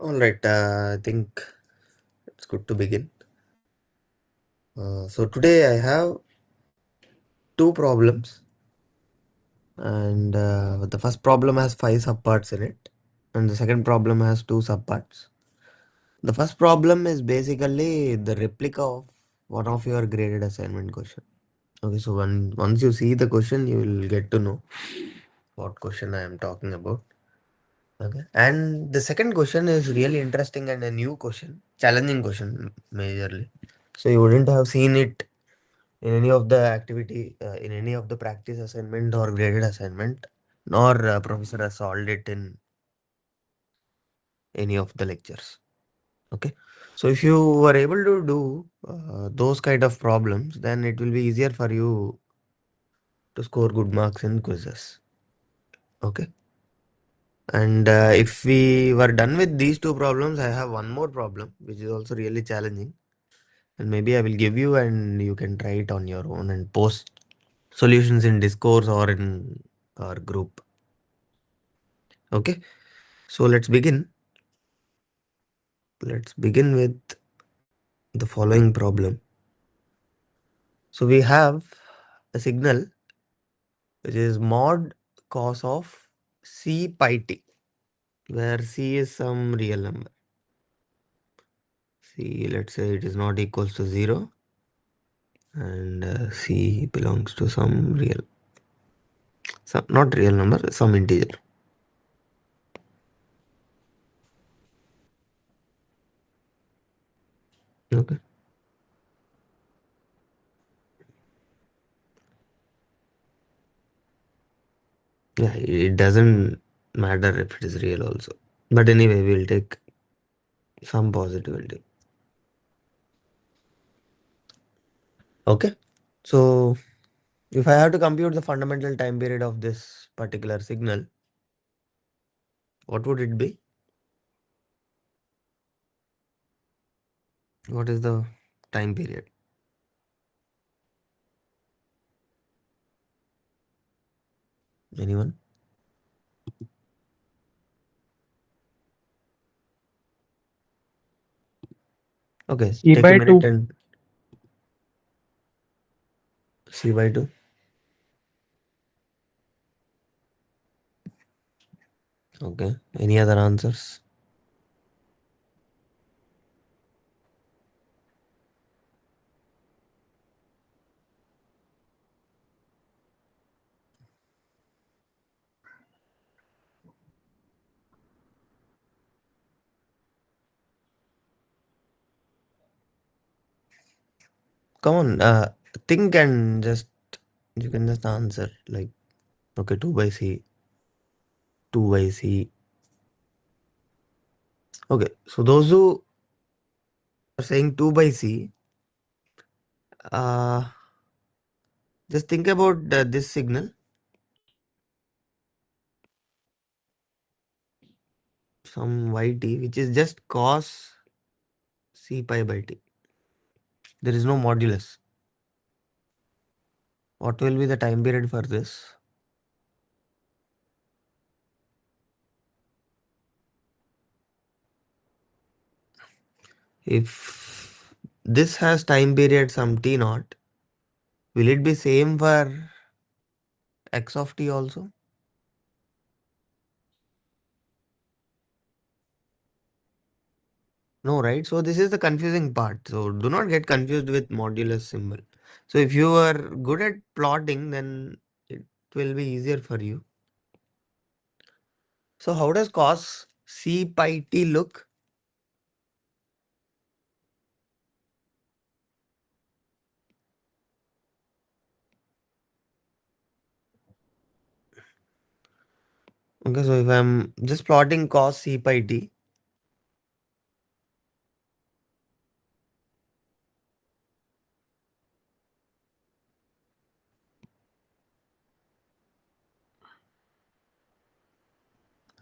All right, I think it's good to begin. So today I have two problems, and the first problem has five subparts in it, and the second problem has two subparts. The first problem is basically the replica of one of your graded assignment question. Okay, so once you see the question, you will get to know what question I am talking about. Okay, and the second question is really interesting and a new question, challenging question majorly. So you wouldn't have seen it in any of the activity, in any of the practice assignment or graded assignment, nor professor has solved it in any of the lectures. Okay, so if you were able to do those kind of problems, then it will be easier for you to score good marks in quizzes. Okay, and if we were done with these two problems, I have one more problem which is also really challenging, and maybe I will give you and you can try it on your own and post solutions in discourse or in our group. Okay, so let's begin. Let's begin with the following problem. So we have a signal which is mod cos of c pi t, where c is some real number. C, let's say it is not equals to 0, and c belongs to some not real number, some integer. Okay. Yeah, it doesn't matter if it is real also. But anyway, we'll take some possibility. Okay. So if I have to compute the fundamental time period of this particular signal, what would it be? What is the time period? Anyone? Okay, C take a by minute 2. and C by 2. Okay. Any other answers? Come on, think and just you can just answer like okay, 2 by C, 2 by C. Okay, so those who are saying 2 by C, uh, just think about this signal, some yt, which is just cos C pi by t. There is no modulus. What will be the time period for this? If this has time period some t naught, will it be same for x of t also? No, right? So this is the confusing part. So do not get confused with modulus symbol. So if you are good at plotting, then it will be easier for you. So how does cos C pi t look? Okay, so if I'm just plotting cos C pi t,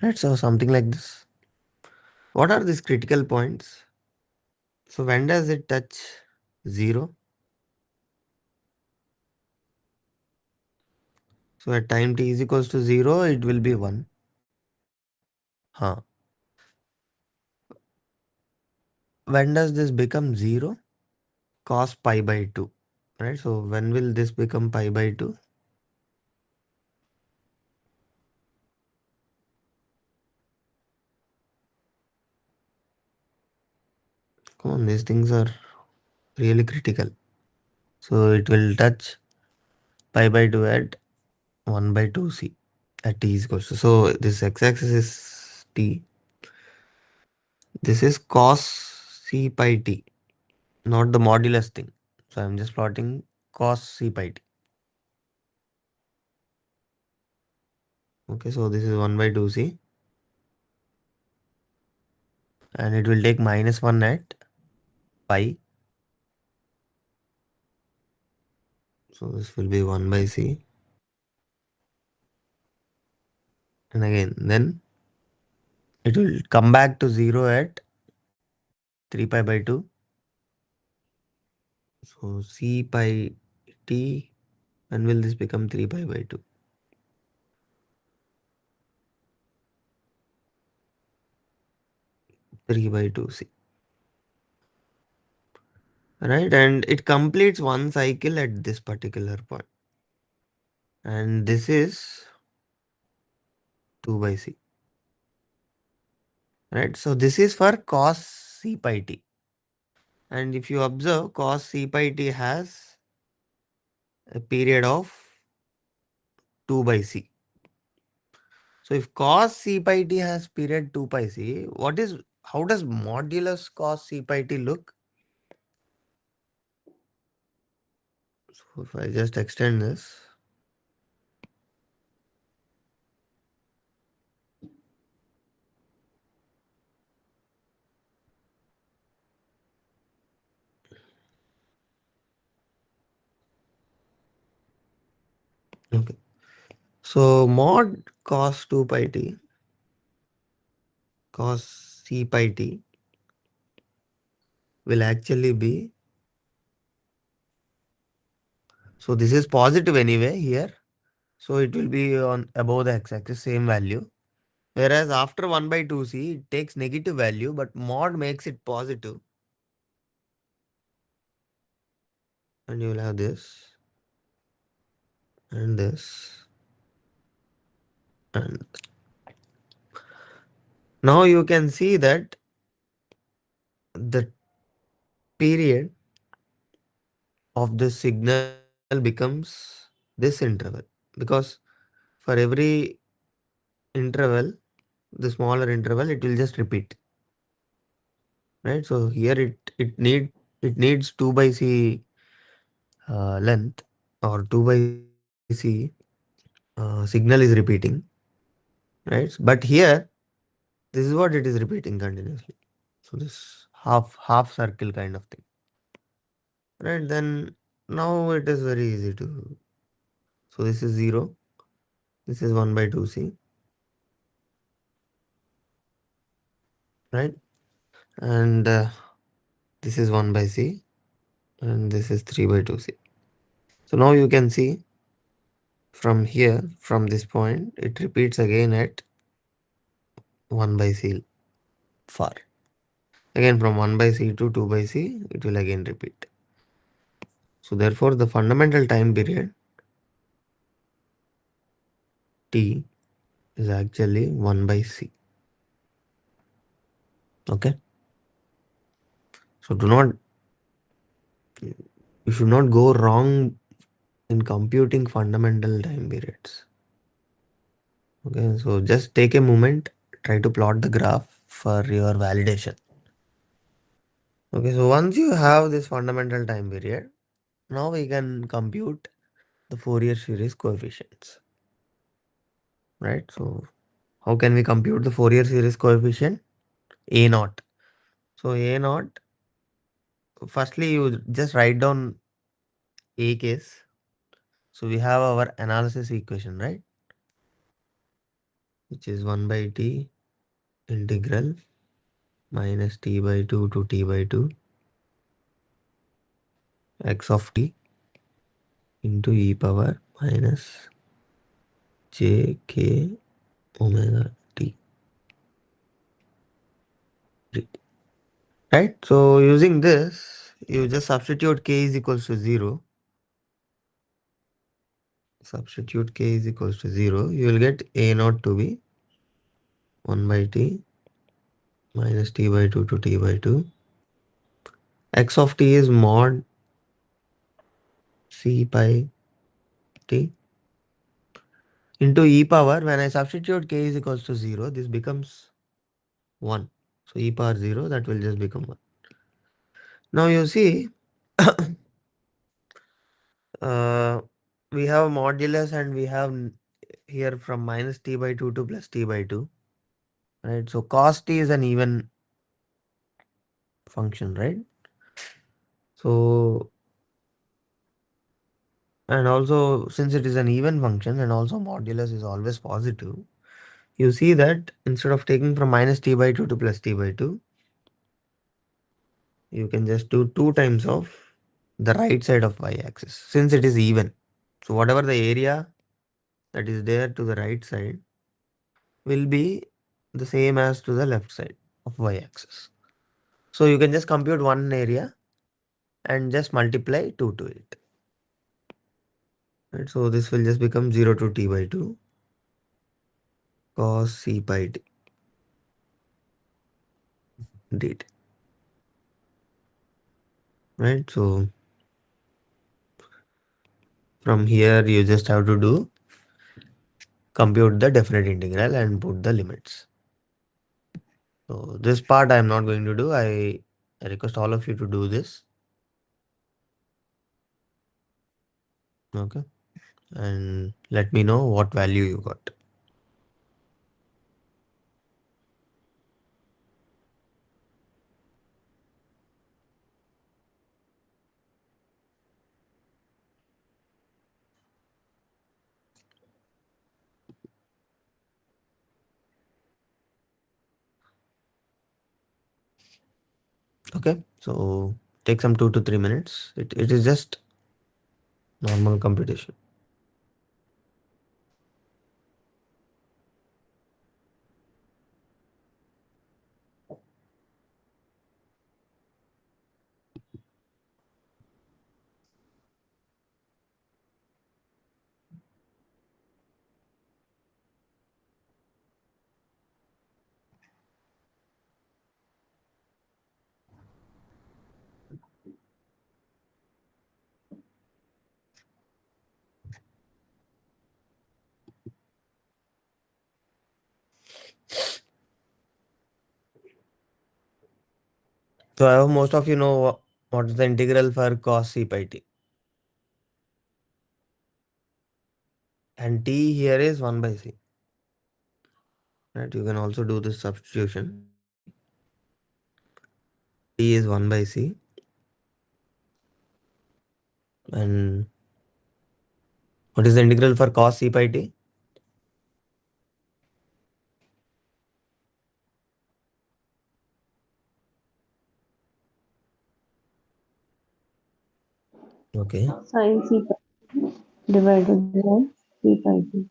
right? So something like this. What are these critical points? So when does it touch 0? So at time t is equals to 0, it will be 1. Huh. when does this become 0? Cos pi by 2. Right? So when will this become pi by 2? Come on, these things are really critical. So it will touch pi by 2 at 1 by 2c at t is equals to. So this x-axis is t. This is cos c pi t, not the modulus thing. So I'm just plotting cos c pi t. Okay, so this is 1 by 2c and it will take minus 1 at pi. So this will be 1 by c. And again, then it will come back to 0 at 3 pi by 2. So c pi t, when will this become 3 pi by 2? 3 by 2c. Right, and it completes one cycle at this particular point. And this is 2 by c. Right, so this is for cos c pi t. And if you observe, cos c pi t has a period of 2 by c. So if cos c pi t has period 2 pi c, how does modulus cos c pi t look? So if I just extend this, okay. So mod cos 2 pi t, cos c pi t will actually be, so this is positive anyway here. So it will be on above the x-axis, same value. Whereas after 1 by 2c, it takes negative value, but mod makes it positive. And you will have this, and this, and now you can see that the period of this signal becomes this interval, because for every interval, the smaller interval, it will just repeat. Right? So here it needs 2 by c length, or 2 by c signal is repeating, right? But here, this is what it is repeating continuously. So this half circle kind of thing, right? Then now it is very easy to. So this is 0. This is 1 by 2c, right? And this is 1 by c, and this is 3 by 2c. So now you can see from here, from this point, it repeats again at 1 by c far. Again from 1 by c to 2 by c, it will again repeat. So therefore, the fundamental time period t is actually 1 by c. Okay. So you should not go wrong in computing fundamental time periods. Okay. So just take a moment, try to plot the graph for your validation. Okay. So once you have this fundamental time period, now we can compute the Fourier series coefficients. Right. So how can we compute the Fourier series coefficient? A naught. So A naught, firstly you just write down A case. So we have our analysis equation, right? Which is 1 by t integral minus t by 2 to t by 2 x of t into e power minus j k omega t. right? So using this, you just substitute k is equals to 0. Substitute k is equals to 0. You will get a naught to be 1 by t minus t by 2 to t by 2. X of t is mod c pi t into e power. When I substitute k is equals to 0, this becomes 1. So e power 0, that will just become 1. Now you see, uh, we have modulus and we have here from minus t by 2 to plus t by 2. Right? So cos t is an even function, right? So, and also since it is an even function and also modulus is always positive, you see that instead of taking from minus t by 2 to plus t by 2, you can just do 2 times of the right side of y-axis since it is even. So whatever the area that is there to the right side will be the same as to the left side of y-axis. So you can just compute one area and just multiply 2 to it. Right? So this will just become 0 to t by 2 cos c pi t dt. Right? So from here you just have to do compute the definite integral and put the limits. So this part I am not going to do. I request all of you to do this. Okay. And let me know what value you got. Okay. So take some 2 to 3 minutes. It is just normal computation. So I hope most of you know what is the integral for cos c pi t. And t here is 1 by c. Right? You can also do this substitution. T is 1 by c. And what is the integral for cos c pi t? Okay. Sin c pi divided by c pi t.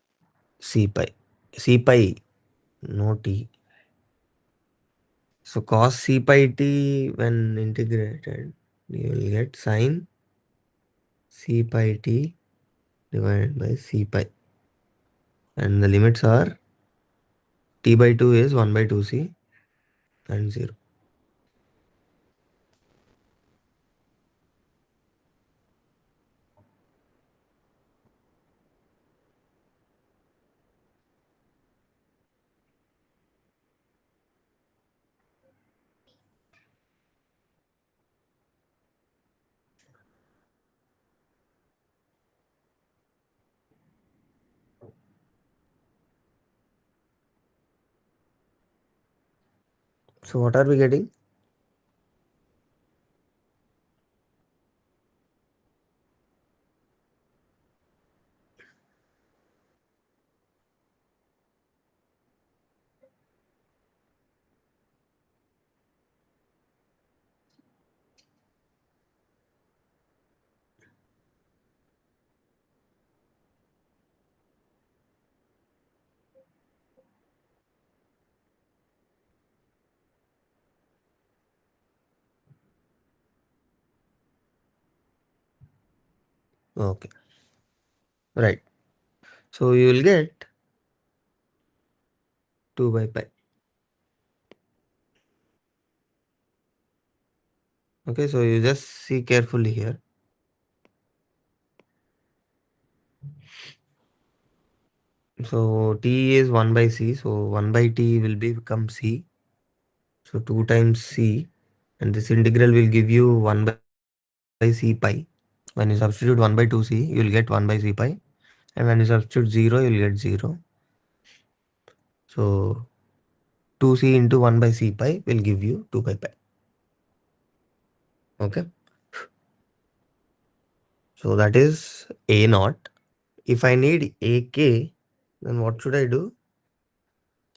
C pi. C pi, no t. So cos c pi t when integrated, you will get sin c pi t divided by c pi. And the limits are t by 2 is 1 by 2c and 0. So what are we getting? Okay, right. So you will get 2 by pi. Okay, so you just see carefully here. So t is 1 by c, so 1 by t will become c. So 2 times c, and this integral will give you 1 by c pi. When you substitute 1 by 2c, you will get 1 by c pi. And when you substitute 0, you will get 0. So 2c into 1 by c pi will give you 2 by pi. Okay. So that is a naught. If I need ak, then what should I do?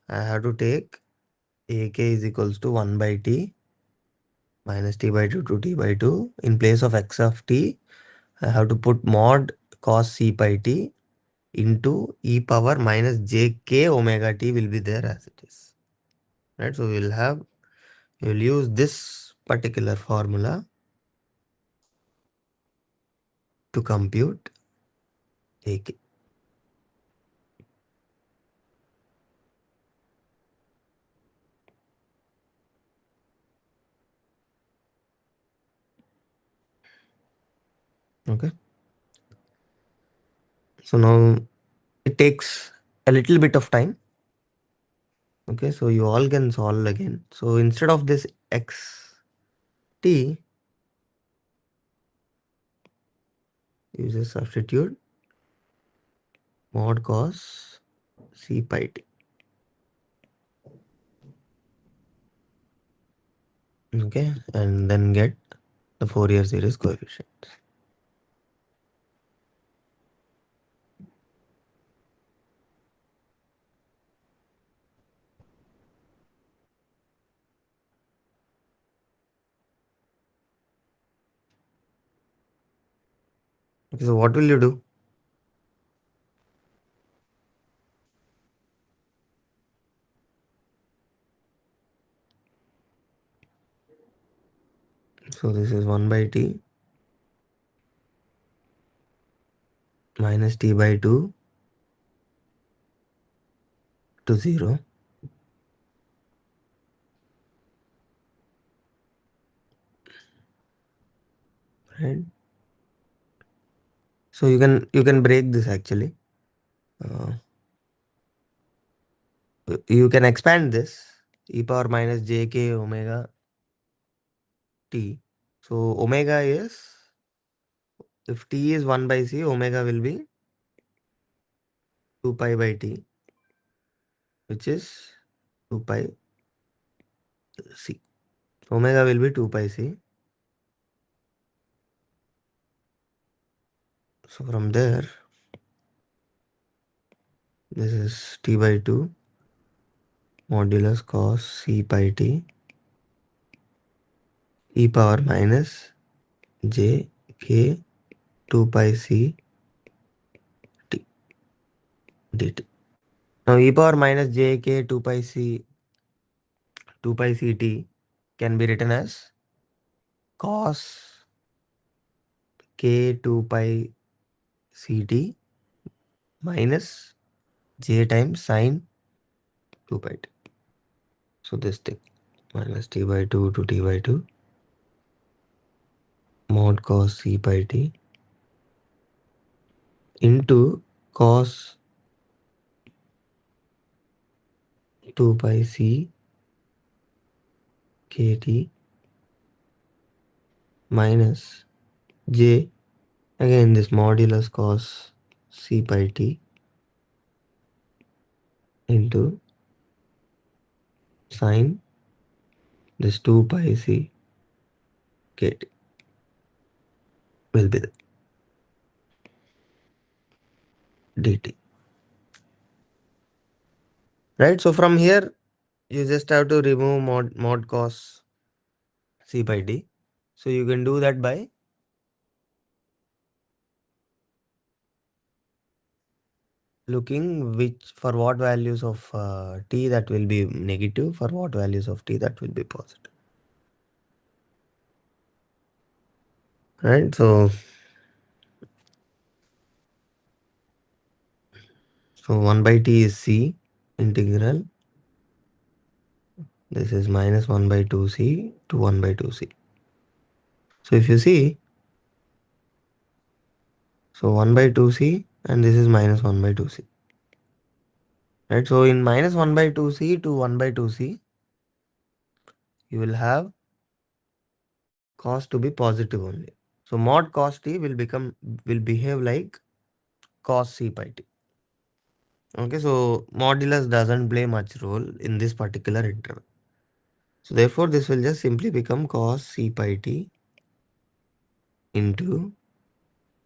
I have to take ak is equals to 1 by t minus t by 2 to t by 2. In place of x of t, I have to put mod cos c pi t into e power minus jk omega t will be there as it is. Right. So we'll use this particular formula to compute ak. Okay. So now it takes a little bit of time. Okay, so you all can solve again. So instead of this x t, you just substitute mod cos c pi t. Okay, and then get the Fourier series coefficients. Okay, so what will you do? So this is 1 by t minus t by 2 to 0. Right. So you can break this actually. Uh, you can expand this e power minus jk omega t. So omega is, if t is 1 by c, omega will be 2 pi by t, which is 2 pi c. Omega will be 2 pi c. So from there, this is t by 2 modulus cos c pi t e power minus j k 2 pi c t dt. Now e power minus j k 2 pi c t can be written as cos k 2 pi c t minus j times sine 2 pi t. So this thing minus t by 2 to t by 2 mod cos c pi t into cos 2 pi c kt minus j, again this modulus cos c pi t into sine this 2 pi c kt will be the dt. Right. So from here you just have to remove mod cos c pi t. So you can do that by looking which for what values of t that will be negative, for what values of t that will be positive. Right. So So 1 by t is c integral. This is minus 1 by 2c to 1 by 2c. So if you see, so 1 by 2c and this is minus 1 by 2c. Right? So in minus 1 by 2c to 1 by 2c, you will have cos to be positive only. So mod cos t will behave like cos c pi t. Okay, so modulus doesn't play much role in this particular interval. So therefore, this will just simply become cos c pi t into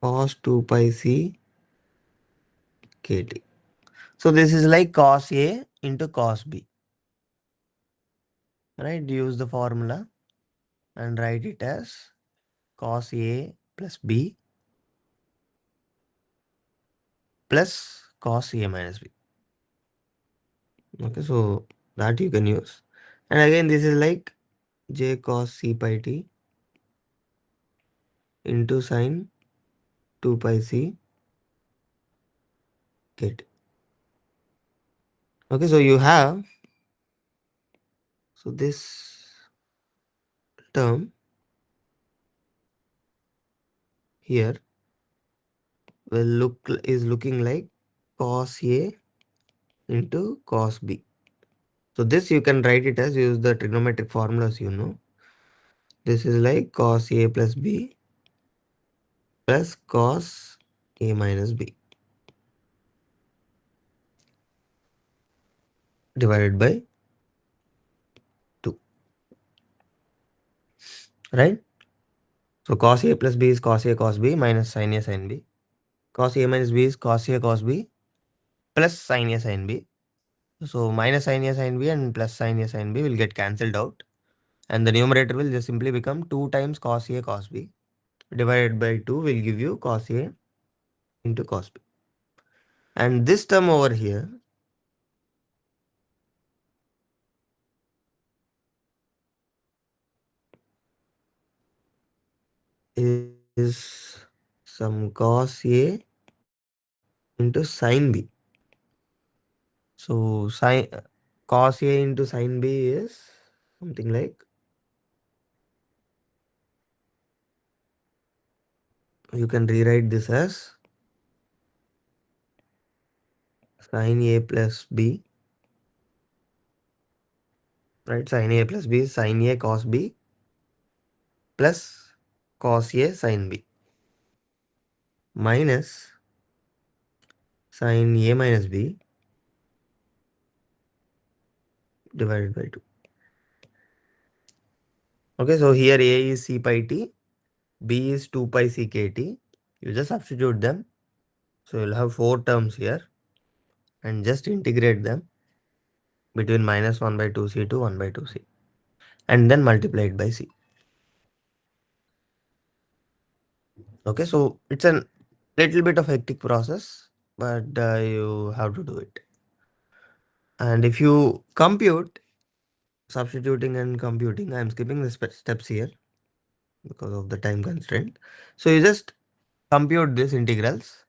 cos 2 pi c kt. So this is like cos a into cos b. Right? Use the formula and write it as cos a plus b plus cos a minus b. Okay, so that you can use. And again, this is like j cos c pi t into sine 2 pi c kt. Okay, so you have, so this term here is looking like cos A into cos B. So this you can write it as, use the trigonometric formulas you know. This is like cos A plus B plus cos A minus B divided by 2. Right? So cos A plus B is cos A cos B minus sin A sin B. Cos A minus B is cos A cos B plus sin A sin B. So minus sin A sin B and plus sin A sin B will get cancelled out. And the numerator will just simply become 2 times cos A cos B divided by 2 will give you cos A into cos B. And this term over here is some cos A into sin B. So cos A into sin B is something like, you can rewrite this as sin A plus B, right? Sin A plus B is sin A cos B plus cos A sin B minus sin A minus B divided by 2. Okay, so here A is c pi t, B is 2 pi c kt. You just substitute them. So you'll have 4 terms here and just integrate them between minus 1 by 2c to 1 by 2c and then multiply it by c. Okay, so it's a little bit of hectic process, but you have to do it. And if you compute, substituting and computing, I'm skipping the steps here because of the time constraint. So you just compute these integrals.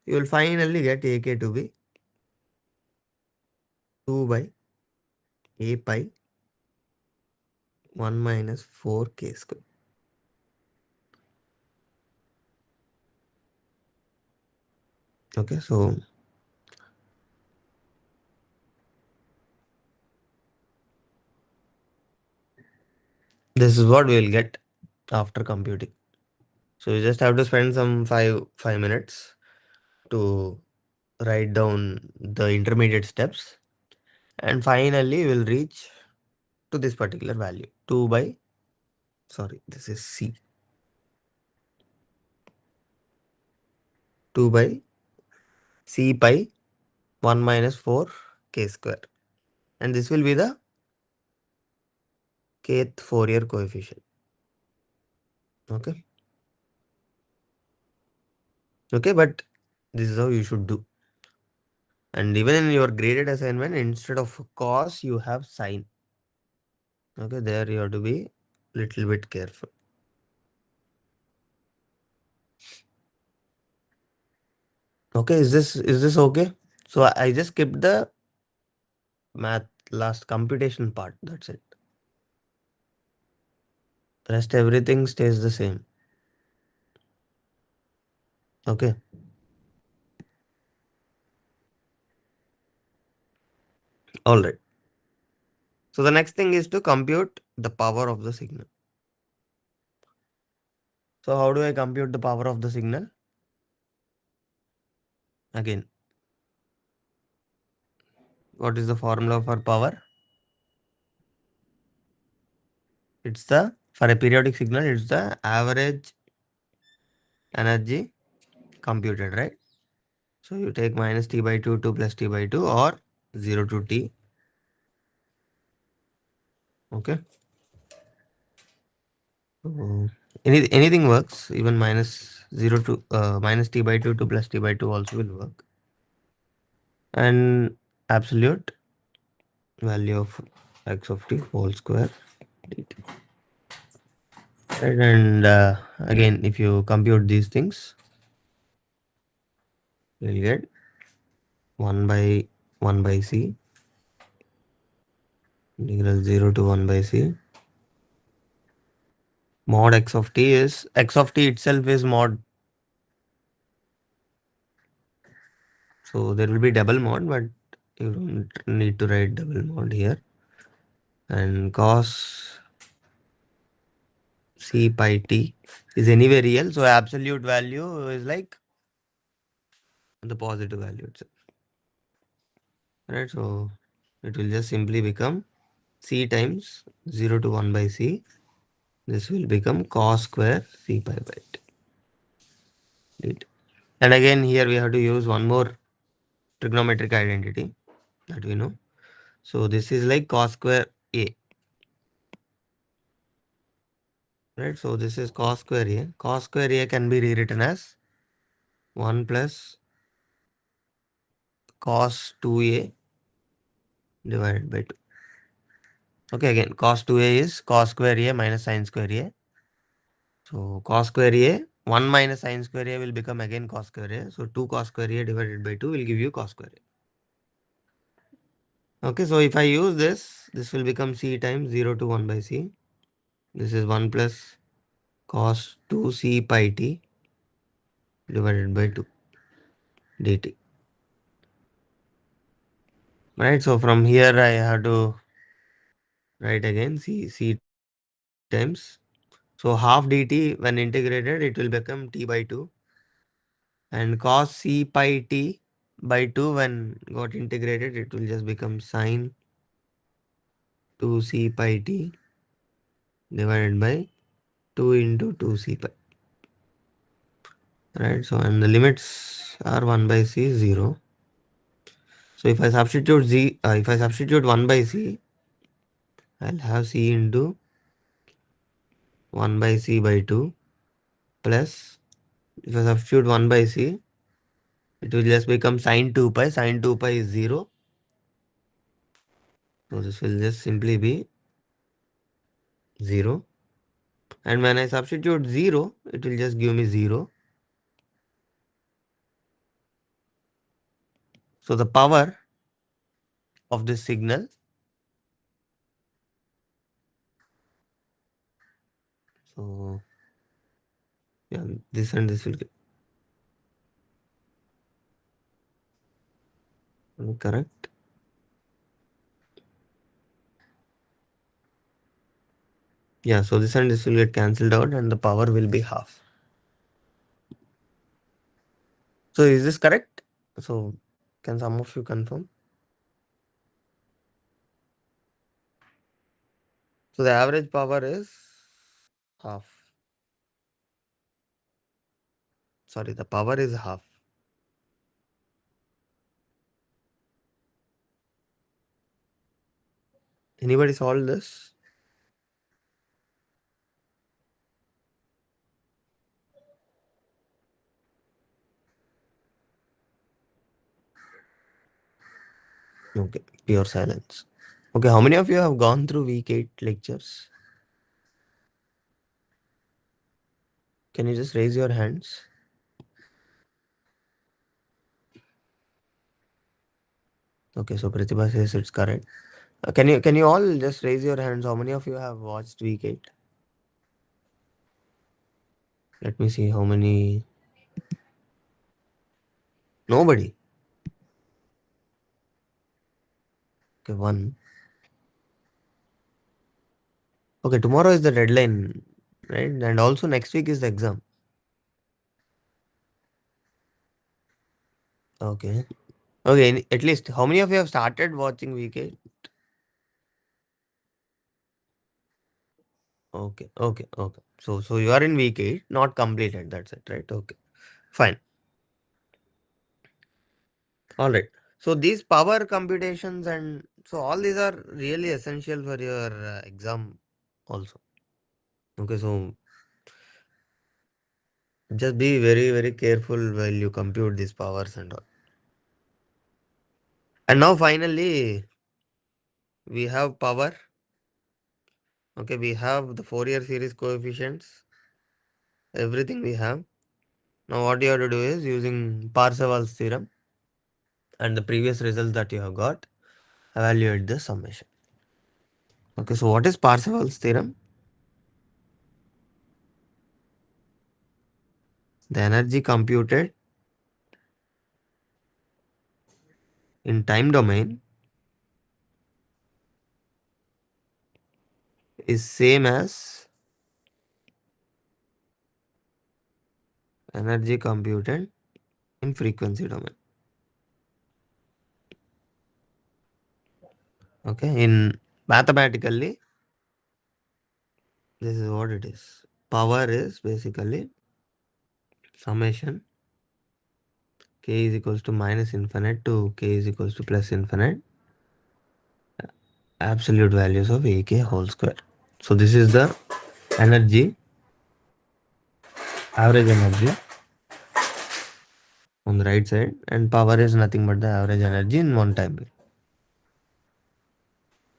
You will finally get ak to be 2 by a pi 1 minus 4k square. Okay, so this is what we will get after computing. So you just have to spend some five minutes to write down the intermediate steps, and finally we'll reach to this particular value 2 by, sorry, this is c, 2 by c pi 1 minus 4 k square, and this will be the kth Fourier coefficient. Okay, okay, but this is how you should do. And even in your graded assignment, instead of cos you have sine. Okay, there you have to be little bit careful. Okay, is this okay? So I just skipped the math last computation part. That's it. Rest everything stays the same. Okay. All right. So the next thing is to compute the power of the signal. So how do I compute the power of the signal? Again, what is the formula for power? It's the, for a periodic signal, it's the average energy computed, right? So you take minus t by 2 to plus t by 2 or 0 to t. Okay. So anything works, even minus 0 to minus t by 2 to plus t by 2 also will work. And absolute value of x of t whole square dt. Right, and again, if you compute these things, you'll get 1 by 1 by c integral 0 to 1 by c mod x of t is, x of t itself is mod, so there will be double mod, but you don't need to write double mod here. And cos c pi t is anyway real, so absolute value is like the positive value itself, right? So it will just simply become c times 0 to 1 by c. This will become cos square c pi by t. Right? And again, here we have to use one more trigonometric identity that we know. So this is like cos square a, right? So this is cos square a. Cos square a can be rewritten as 1 plus cos 2a divided by 2. Okay, again, cos 2a is cos square a minus sin square a. So cos square a, 1 minus sin square a will become again cos square a. So 2 cos square a divided by 2 will give you cos square a. Okay, so if I use this, this will become c times 0 to 1 by c. This is 1 plus cos 2c pi t divided by 2 dt. Right, so from here I have to write again c times. So half dt when integrated, it will become t by 2. And cos c pi t by 2 when got integrated, it will just become sine 2c pi t divided by 2 into 2c pi. Right, so and the limits are 1 by c 0. So if I substitute 1 by c, I'll have c into 1 by c by 2 plus, if I substitute 1 by c, it will just become sine 2 pi. Sine 2 pi is 0. So this will just simply be 0. And when I substitute 0, it will just give me 0. So the power of this signal, so yeah, this and this will get correct. Yeah, so this and this will get cancelled out and the power will be half. So is this correct? So can some of you confirm? So the average power is half. Sorry, the power is half. Anybody solve this? Okay, pure silence. Okay, how many of you have gone through week 8 lectures? Can you just raise your hands? Okay, so Pratibha says it's correct. Can you all just raise your hands? How many of you have watched week 8? Let me see how many. Nobody. Okay, one. Okay, tomorrow is the deadline, right? And also next week is the exam. Okay. Okay, at least how many of you have started watching week 8? Okay, okay, okay. So you are in week 8, not completed. That's it, right? Okay, fine. All right. So these power computations and so all these are really essential for your exam also. Okay, so just be very, very careful while you compute these powers and all. And now finally we have power. Okay, we have the Fourier series coefficients, everything we have. Now what you have to do is using Parseval's theorem and the previous results that you have got, evaluate the summation. Okay, so what is Parseval's theorem? The energy computed in time domain is same as energy computed in frequency domain. Okay, in mathematically, this is what it is. Power is basically summation k is equals to minus infinite to k is equals to plus infinite absolute values of ak whole square. So this is the energy, average energy on the right side, and power is nothing but the average energy in one time period.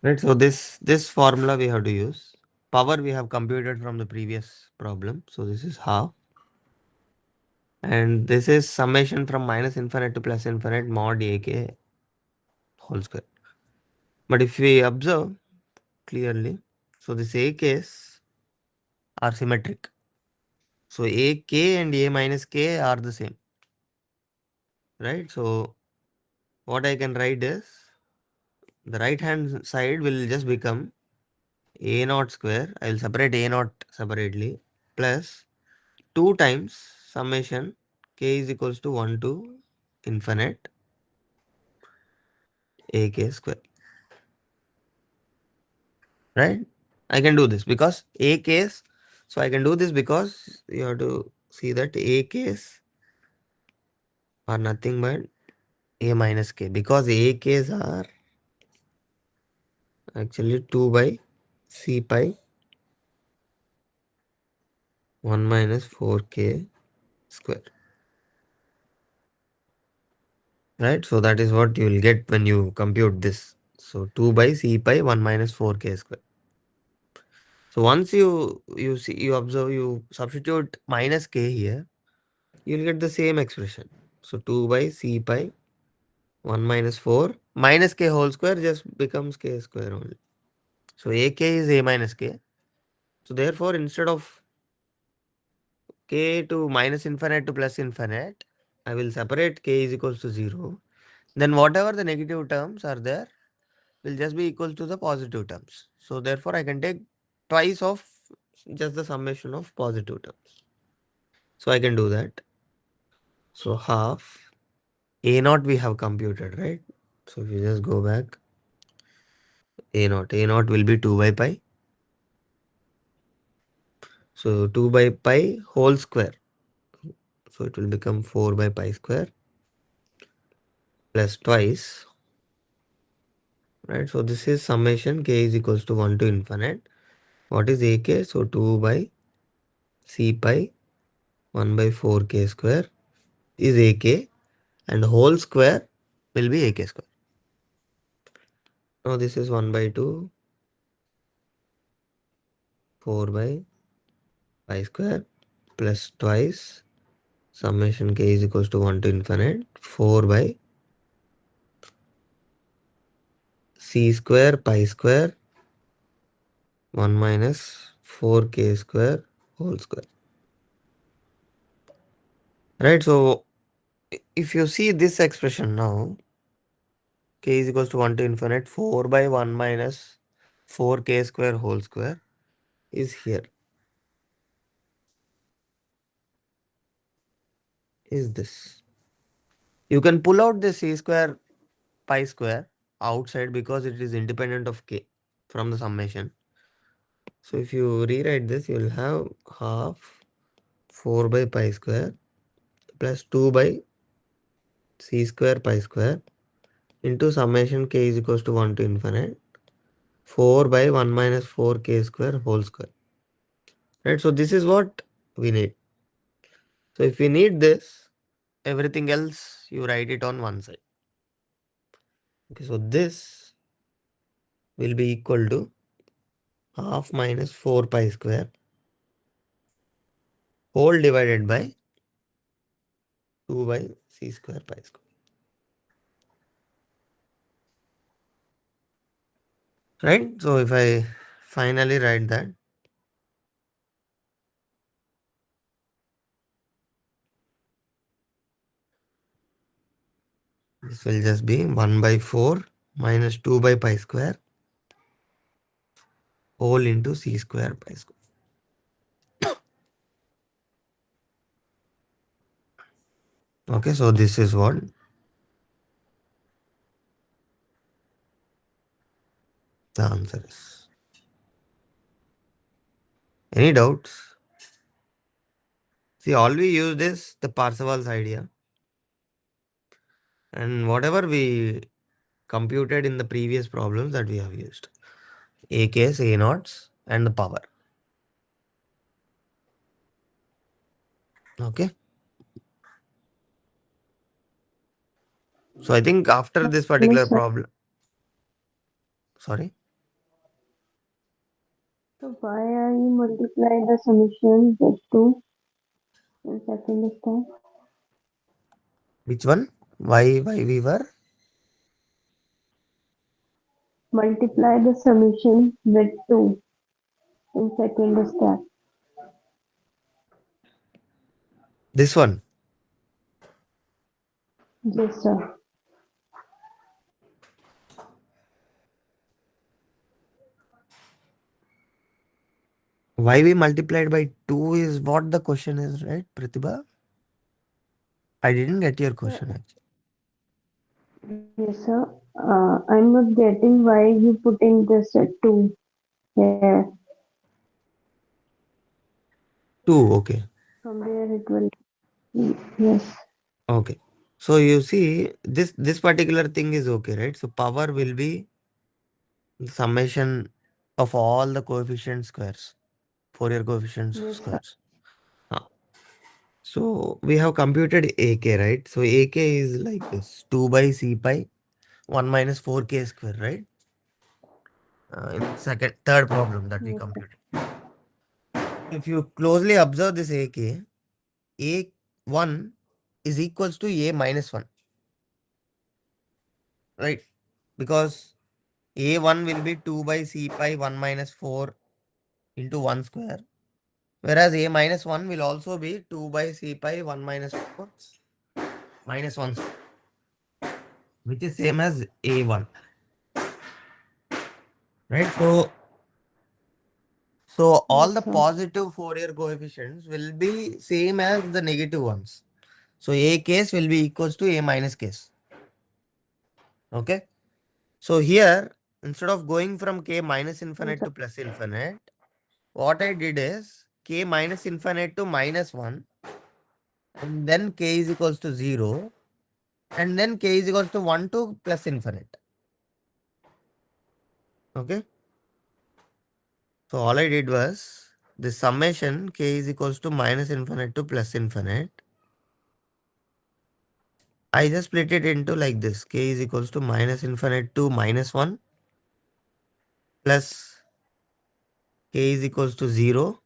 Right, so this formula we have to use. Power we have computed from the previous problem. So this is half. And this is summation from minus infinite to plus infinite mod ak whole square. But if we observe clearly, so this ak's are symmetric. So ak and a minus k are the same. Right? So what I can write is the right hand side will just become a naught square. I will separate a naught separately plus 2 times summation k is equals to 1 to infinite ak square. Right? I can do this because ak's. So I can do this because you have to see that ak's are nothing but a minus k because ak's are actually 2 by c pi 1 minus 4k square. Right? So that is what you will get when you compute this. So 2 by c pi 1 minus 4k square. So once you see you observe you substitute minus k here, you'll get the same expression. So 2 by c pi 1 minus 4 minus k whole square just becomes k square only. So ak is a minus k. So therefore instead of k to minus infinite to plus infinite, I will separate k is equals to 0. Then whatever the negative terms are there will just be equal to the positive terms. So therefore I can take twice of just the summation of positive terms. So I can do that. So half a naught we have computed, right? So if you just go back, a naught will be 2 by pi. So 2 by pi whole square. So it will become 4 by pi square plus twice, right? So this is summation k is equals to 1 to infinite. What is ak? So 2 by c pi 1 by 4k square is ak and whole square will be ak square. Now this is 1 by 2, 4 by pi square plus twice summation k is equals to 1 to infinite 4 by c square pi square 1 minus 4k square whole square. Right, so if you see this expression now, k is equals to 1 to infinite, 4 by 1 minus 4k square whole square is here. Is this. You can pull out the c square pi square outside because it is independent of k from the summation. So if you rewrite this, you will have half 4 by pi square plus 2 by c square pi square into summation k is equals to 1 to infinite 4 by 1 minus 4k square whole square. Right, so this is what we need. So if we need this, everything else you write it on one side. Okay, so this will be equal to half minus 4 pi square whole divided by 2 by c square pi square. Right, so if I finally write that, this will just be 1 by 4 minus 2 by pi square whole into c square pi square. Okay, so this is what the answer is. Any doubts? See, all we used is the Parseval's idea, and whatever we computed in the previous problems that we have used. AKs, A naughts, and the power. Okay. So I think after this Yes, particular sir. problem, sorry, So why are you multiply the summation with 2 in second step? which one? Why we were? Multiply the summation with 2 in second step. This one. Yes, sir. Why we multiplied by 2 is what the question is, right, Pratibha? I didn't get your Sir, question actually. yes, sir. I'm not getting why you putting this at 2 here. 2, okay. From there it will. Yes. Okay. So you see, this particular thing is okay, right? So power will be the summation of all the coefficient squares, Fourier coefficient Yes, sir. squares. Ah, so we have computed AK, right? So AK is like this 2 by C pi 1 minus 4k square, right? In third problem that we Yes, sir. computed. If you closely observe this AK, A1 is equals to A minus 1, right? Because A1 will be 2 by C pi 1 minus 4 into 1 square. Whereas A minus 1 will also be 2 by C pi 1 minus 4 minus 1 square, which is same as A1, right? So all Yes, the sir. positive Fourier coefficients will be same as the negative ones. So A case will be equals to A minus case. Okay. So here, instead of going from K minus Yes, infinite sir. to plus infinite, what I did is K minus infinite to minus 1, and then K is equals to 0, and then K is equals to 1 to plus infinite. Okay. So all I did was the summation K is equals to minus infinite to plus infinite. I just split it into like this. K is equals to minus infinite to minus 1 plus K is equals to 0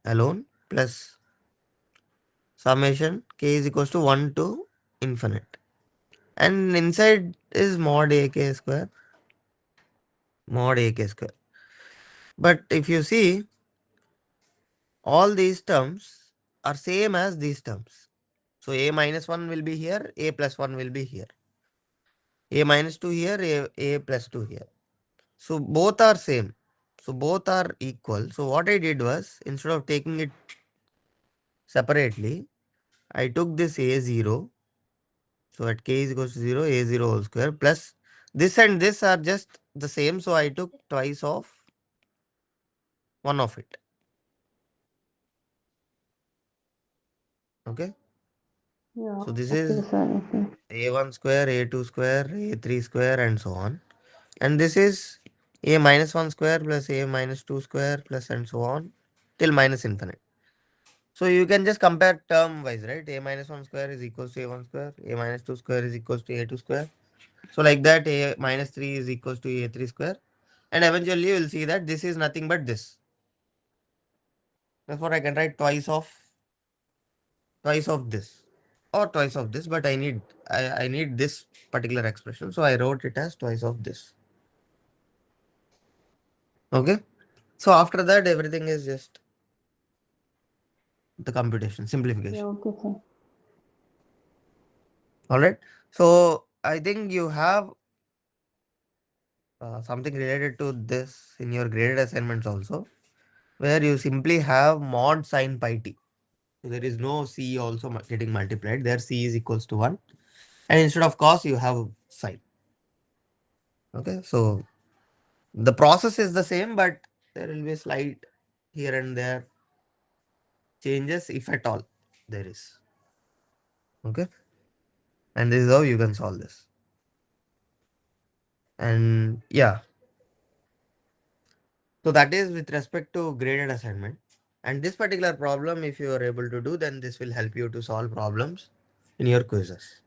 alone plus summation K is equals to 1 to infinite. And inside is mod AK square. mod ak square. But if you see, all these terms are same as these terms. So a minus 1 will be here, a plus 1 will be here. A minus 2 here, a plus 2 here. So both are same. So both are equal. So what I did was, instead of taking it separately, I took this a0. So at k is equals to 0, a0 whole square plus this and this are just the same. So I took twice of one of it. Okay. Yeah. So this Okay, is sir. Okay. a1 square, a2 square, a3 square and so on. And this is a minus 1 square plus a minus 2 square plus and so on till minus infinite. So you can just compare term wise, right? A minus 1 square is equals to a1 square, a minus 2 square is equals to a2 square. So like that, a minus 3 is equals to a3 square. And eventually you will see that this is nothing but this. Therefore, I can write twice of this or twice of this, but I need this particular expression. So I wrote it as twice of this. Okay. So after that, everything is just the computation, Yeah. simplification. Okay, sir. All right. So I think you have something related to this in your graded assignments also, where you simply have mod sine pi t. So there is no c also getting multiplied. There c is equals to 1. And instead of cos, you have sine. Okay. So the process is the same, but there will be slight here and there changes, if at all there is. Okay. And this is how you can solve this. And yeah, so that is with respect to graded assignment. And this particular problem, if you are able to do, then this will help you to solve problems in your quizzes.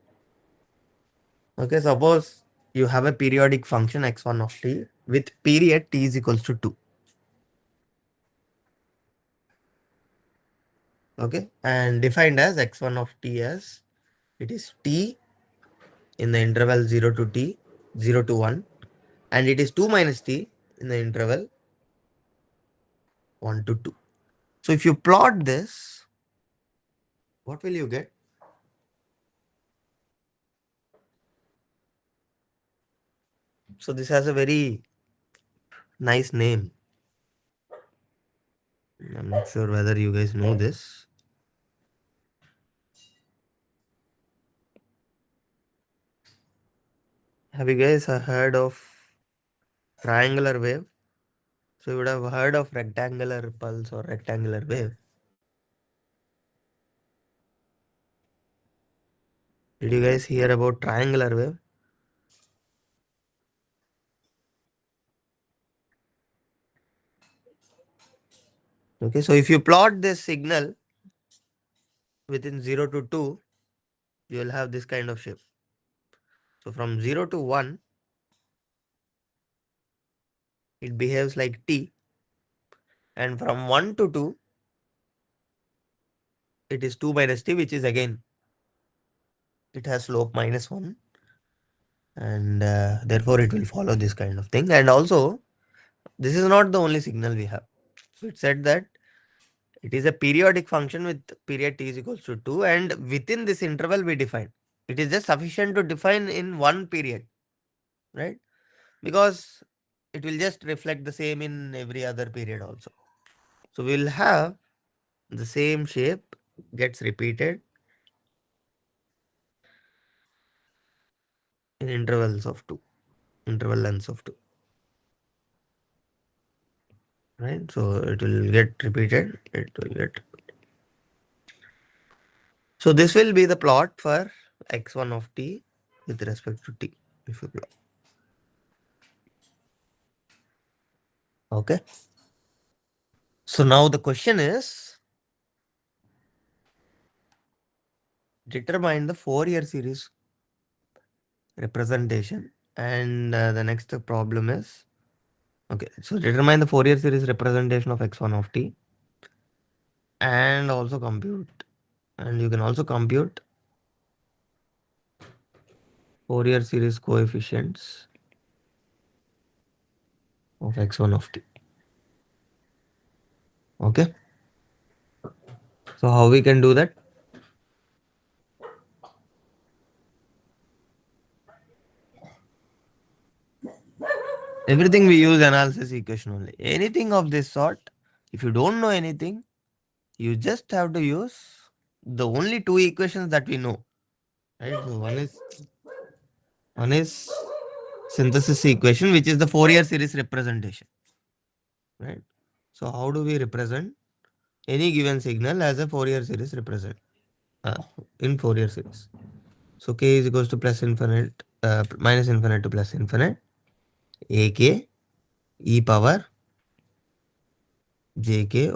Okay, suppose you have a periodic function x1 of t with period t is equals to 2. Okay, and defined as x1 of t as it is t in the interval 0 to t, 0 to 1, and it is 2 minus t in the interval 1 to 2. So if you plot this, what will you get? So this has a very nice name. I'm not sure whether you guys know this. Have you guys heard of triangular wave? So you would have heard of rectangular pulse or rectangular wave. Did you guys hear about triangular wave? Okay, so if you plot this signal within 0 to 2, you will have this kind of shape. So from 0 to 1, it behaves like T, and from 1 to 2, it is 2 minus T, which is again, it has slope minus 1, and therefore it will follow this kind of thing. And also, this is not the only signal we have. So it said that it is a periodic function with period t is equals to 2, and within this interval we define. It is just sufficient to define in one period, right? Because it will just reflect the same in every other period also. So we'll have the same shape gets repeated in intervals of 2, interval lengths of 2, right? So it will get repeated, it will get. So this will be the plot for x1 of t with respect to t, if you plot. Okay. So now the question is, determine the Fourier series representation. And the next problem is, okay, so determine the Fourier series representation of x1 of t and also compute. And you can also compute Fourier series coefficients of x1 of t. Okay. So how we can do that? Everything we use analysis equation only. Anything of this sort, if you don't know anything, you just have to use the only two equations that we know. Right? So one is synthesis equation, which is the Fourier series representation. Right? So how do we represent any given signal as a Fourier series represent in Fourier series? So k is equals to plus infinite, minus infinite to plus infinite, ak e power jk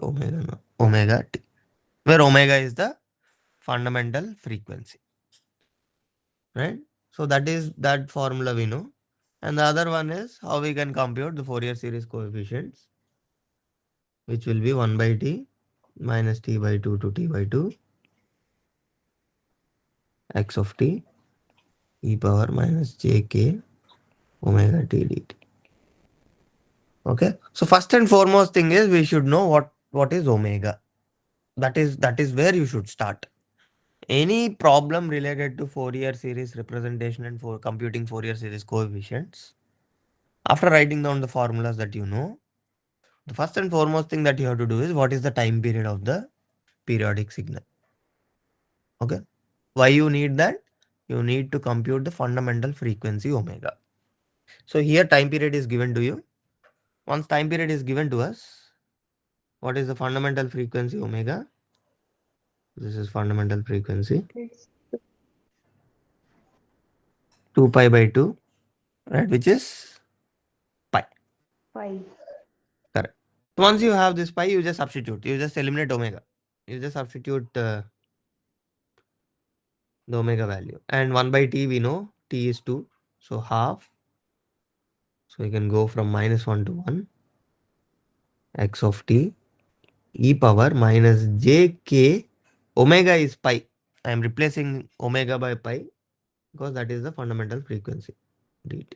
omega t, where omega is the fundamental frequency, right? So that is that formula we know. And the other one is how we can compute the Fourier series coefficients, which will be 1 by t minus t by 2 to t by 2 x of t e power minus jk omega t dt. Okay. So first and foremost thing is we should know what is omega. That is where you should start. Any problem related to Fourier series representation and for computing Fourier series coefficients, after writing down the formulas that you know, the first and foremost thing that you have to do is what is the time period of the periodic signal. Okay. Why you need that? You need to compute the fundamental frequency omega. So here time period is given to you. Once time period is given to us, what is the fundamental frequency omega? This is fundamental frequency It's 2 pi by 2, right? Which is pi. 5. Correct. So once you have this pi, you just substitute. You just eliminate omega. You just substitute the omega value. And 1 by t, we know t is 2. So half. So you can go from minus 1 to 1. X of t e power minus jk. Omega is pi. I am replacing omega by pi because that is the fundamental frequency. dt.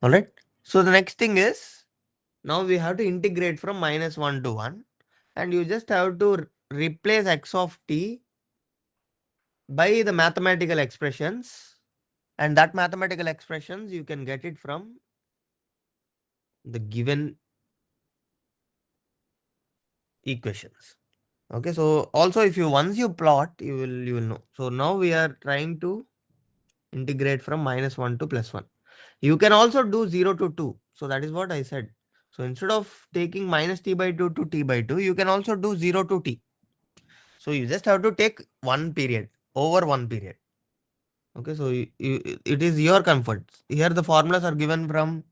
Alright. So the next thing is now we have to integrate from minus 1 to 1. And you just have to replace x of t by the mathematical expressions, and that mathematical expressions you can get it from the given equations. Okay, so also if you once you plot, you will know. So now we are trying to integrate from minus 1 to plus 1. You can also do 0 to 2. So that is what I said. So instead of taking minus t by 2 to t by 2, you can also do 0 to t. So you just have to take one period over one period. Okay, so it is your comfort. Here the formulas are given from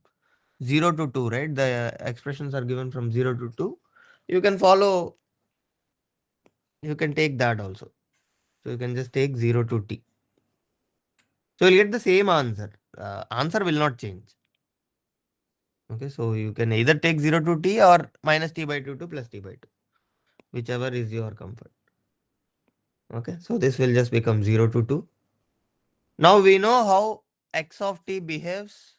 0 to 2, right? The expressions are given from 0 to 2. You can follow, you can take that also. So you can just take 0 to t. So you'll get the same answer. Answer will not change. Okay, so you can either take 0 to t or minus t by 2 to plus t by 2, whichever is your comfort. Okay, so this will just become 0 to 2. Now we know how x of t behaves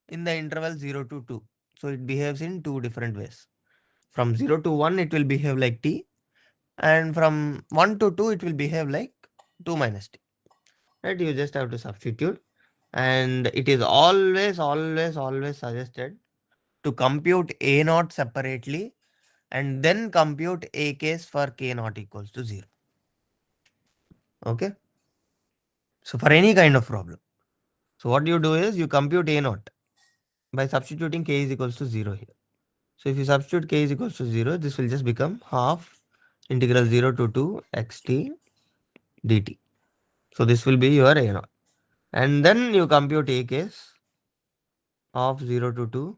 in the interval 0 to 2. So it behaves in two different ways. From 0 to 1, it will behave like t, and from 1 to 2, it will behave like 2 minus t. Right? You just have to substitute. And it is always suggested to compute a naught separately and then compute a case for k naught equals to 0. Okay. So for any kind of problem. So what you do is you compute a naught by substituting k is equals to 0 here. So if you substitute k is equals to 0, this will just become half integral 0 to 2 xt dt. So this will be your a naught. And then you compute a case of 0 to 2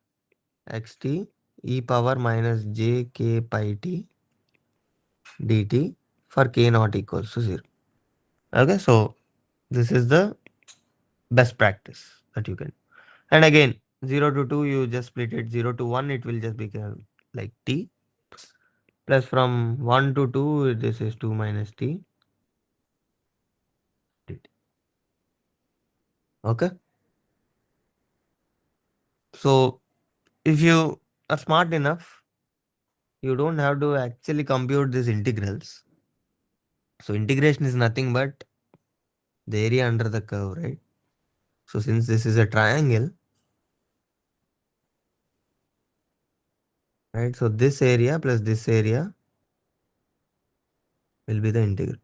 xt e power minus j k pi t dt for k naught equals to 0. Okay, so this is the best practice that you can. And again, 0 to 2, you just split it. 0 to 1, it will just become like t. Plus from 1 to 2, this is 2 minus t dt. Okay. So if you are smart enough, you don't have to actually compute these integrals. So integration is nothing but the area under the curve, right? So since this is a triangle, right? So this area plus this area will be the integral.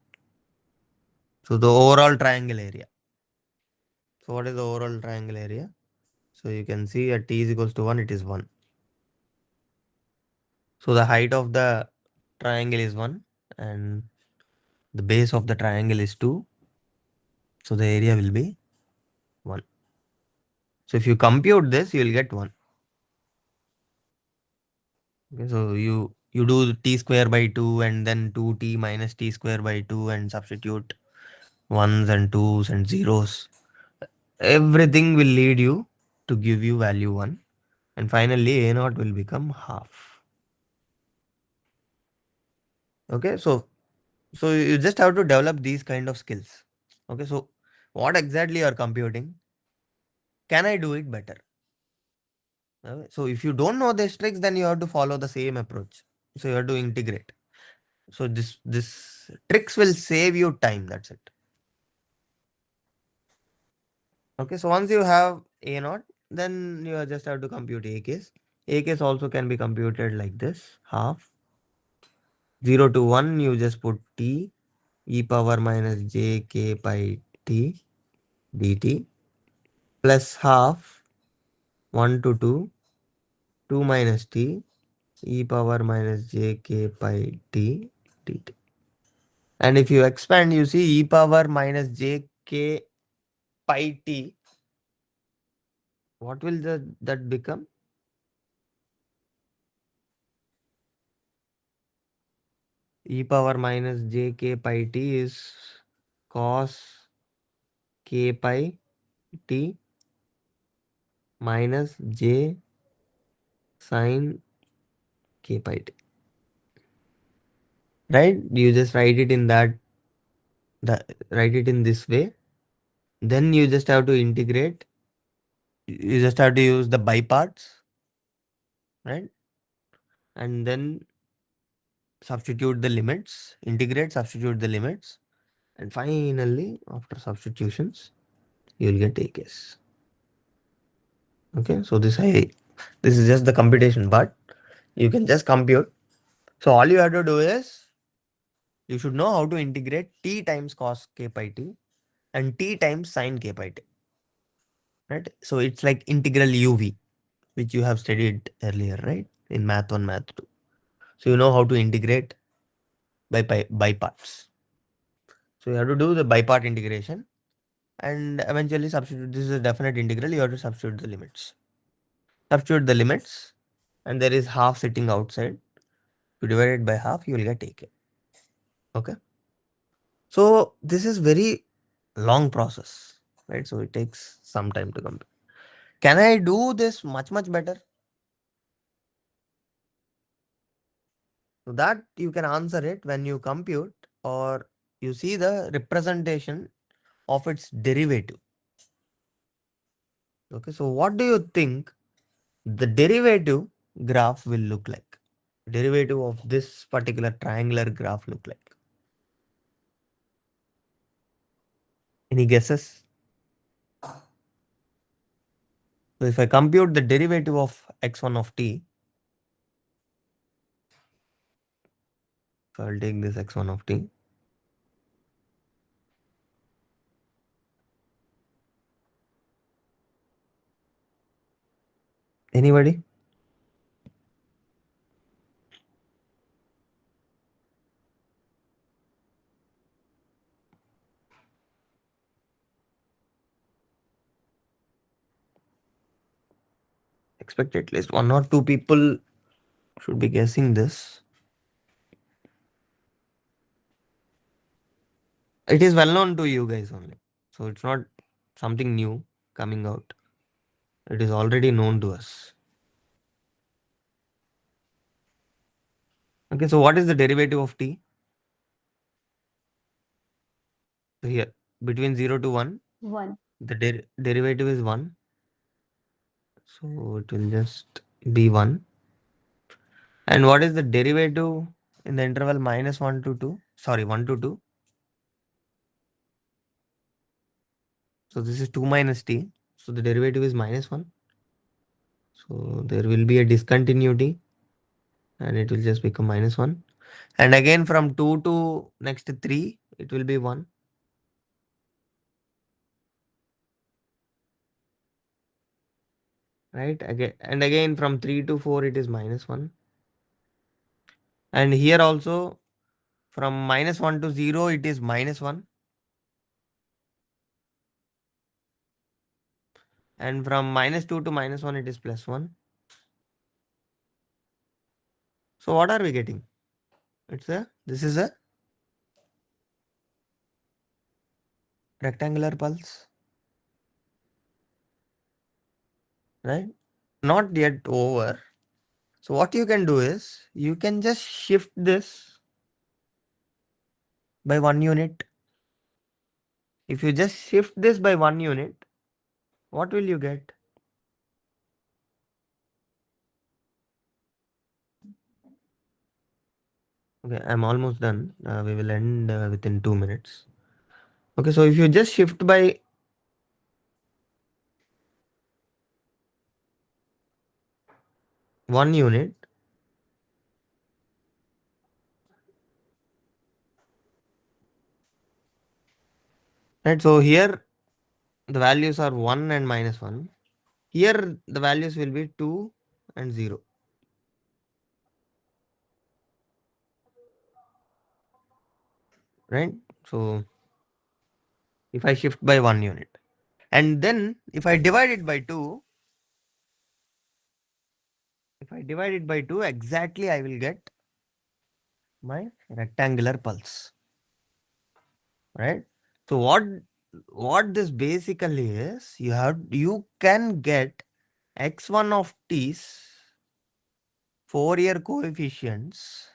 So the overall triangle area. So what is the overall triangle area? So you can see at t is equals to 1, it is 1. So the height of the triangle is 1 and the base of the triangle is 2. So the area will be 1. So if you compute this, you will get 1. Okay, so you do t square by 2 and then 2t minus t square by 2 and substitute ones and twos and zeros. Everything will lead you to give you value 1. And finally, a naught will become half. Okay, so you just have to develop these kind of skills. Okay, so what exactly you are computing? Can I do it better? Okay, so if you don't know these tricks, then you have to follow the same approach. So you have to integrate. So this tricks will save you time. That's it. Okay, so once you have a naught, then you just have to compute a case. A case also can be computed like this: half 0 to 1. You just put t e power minus j k pi t dt plus half 1 to 2 2 minus t e power minus j k pi t dt. And if you expand, you see e power minus j k pi t. What will that become? E power minus j k pi t is cos k pi t minus j sin k pi t. Right? You just write it in write it in this way. Then you just have to integrate. You just have to use the by parts, right? And then substitute the limits, integrate, substitute the limits, and finally, after substitutions, you will get a case. Okay, so this is just the computation part. You can just compute. So all you have to do is you should know how to integrate t times cos k pi t and t times sin k pi t. Right? So it's like integral uv, which you have studied earlier, right? In math 1, math 2. So you know how to integrate by parts. So you have to do the by part integration and eventually substitute. This is a definite integral. You have to substitute the limits. Substitute the limits, and there is half sitting outside. You divide it by half, you will get AK. Okay. So this is very long process, right? So it takes some time to complete. Can I do this much better? So that you can answer it when you compute or you see the representation of its derivative. Okay. So what do you think the derivative graph will look like? Derivative of this particular triangular graph look like? Any guesses? So if I compute the derivative of x1 of t, so I'll take this x1 of t. Anybody? Expect at least one or two people should be guessing this. It is well known to you guys only. So it's not something new coming out. It is already known to us. Okay, so what is the derivative of t? So here, between 0 to 1, One. the derivative is 1. So it will just be 1. And what is the derivative in the interval minus 1 to 2? Sorry, 1 to 2. So this is 2 minus t. So the derivative is minus 1. So there will be a discontinuity and it will just become minus 1. And again from 2 to next 3, it will be 1. Right? Again, and again from 3 to 4, it is minus 1. And here also from minus 1 to 0, it is minus 1. And from minus 2 to minus 1, it is plus 1. So what are we getting? This is a rectangular pulse, right? Not yet over. So what you can do is you can just shift this by 1 unit. If you just shift this by 1 unit, what will you get? Okay, I'm almost done. We will end within 2 minutes. Okay, so if you just shift by 1 unit, right? So here the values are 1 and minus 1. Here the values will be 2 and 0, right? So if I shift by 1 unit and then if I divide it by 2, exactly I will get my rectangular pulse, right? So what this basically is, you can get x1 of t's Fourier coefficients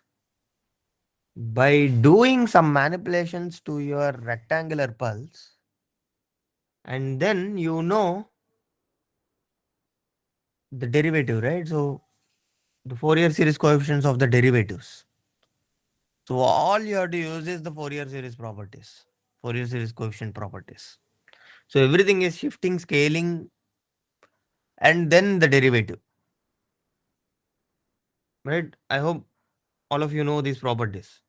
by doing some manipulations to your rectangular pulse, and then you know the derivative, right? So the Fourier series coefficients of the derivatives. So all you have to use is the Fourier series coefficient properties. So everything is shifting, scaling, and then the derivative, right? I hope all of you know these properties.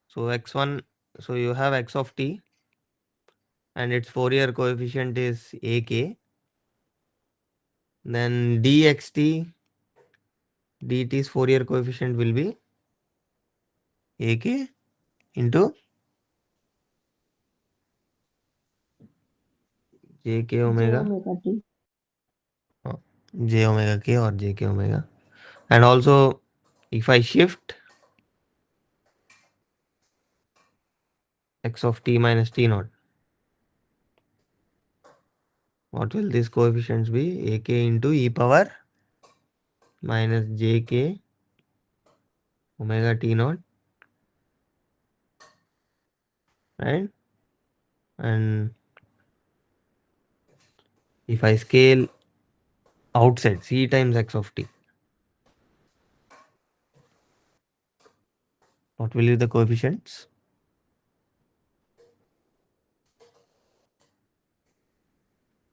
So x1, so you have x of t and its Fourier coefficient is ak. Then dxt, dt's Fourier coefficient will be ak into jk J omega, omega t. uh, j omega k or jk omega. And also if I shift x of t minus t naught, what will these coefficients be? Ak into e power minus jk omega t naught, right? And if I scale outside c times x of t, what will be the coefficients?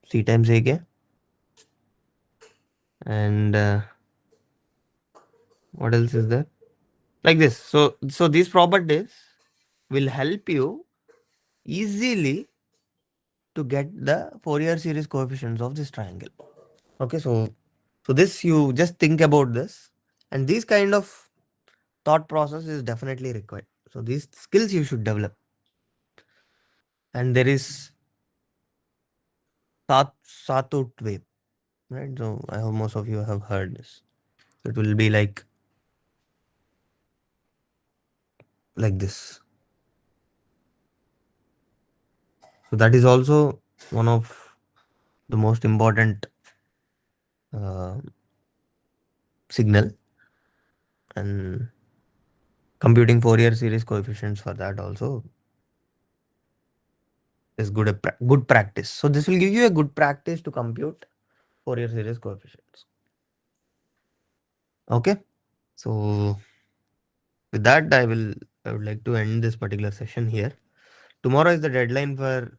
C times ak. And what else is there? Like this. So these properties will help you easily to get the Fourier series coefficients of this triangle. Okay, so this, you just think about this, and this kind of thought process is definitely required. So these skills you should develop. And there is sawtooth wave, right? So I hope most of you have heard this. It will be like this. So that is also one of the most important uh, signal, and computing Fourier series coefficients for that also is good practice. So this will give you a good practice to compute Fourier series coefficients. Okay. So with that, I would like to end this particular session here. Tomorrow is the deadline for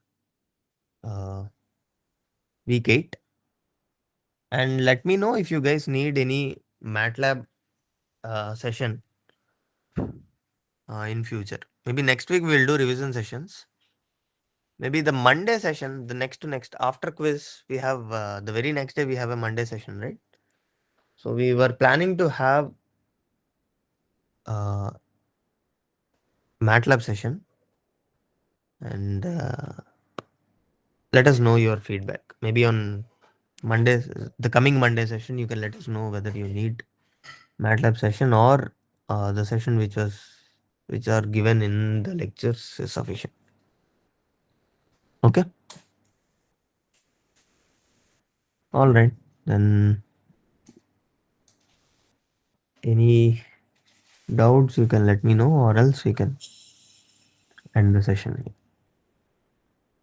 uh, week 8. And let me know if you guys need any MATLAB session in future. Maybe next week we'll do revision sessions. Maybe the Monday session, the next to next after quiz, we have the very next day we have a Monday session, right? So we were planning to have uh, MATLAB session, and let us know your feedback. Maybe on Monday, the coming Monday session, you can let us know whether you need MATLAB session or the session which are given in the lectures is sufficient. Okay. All right. Then any doubts you can let me know, or else we can end the session.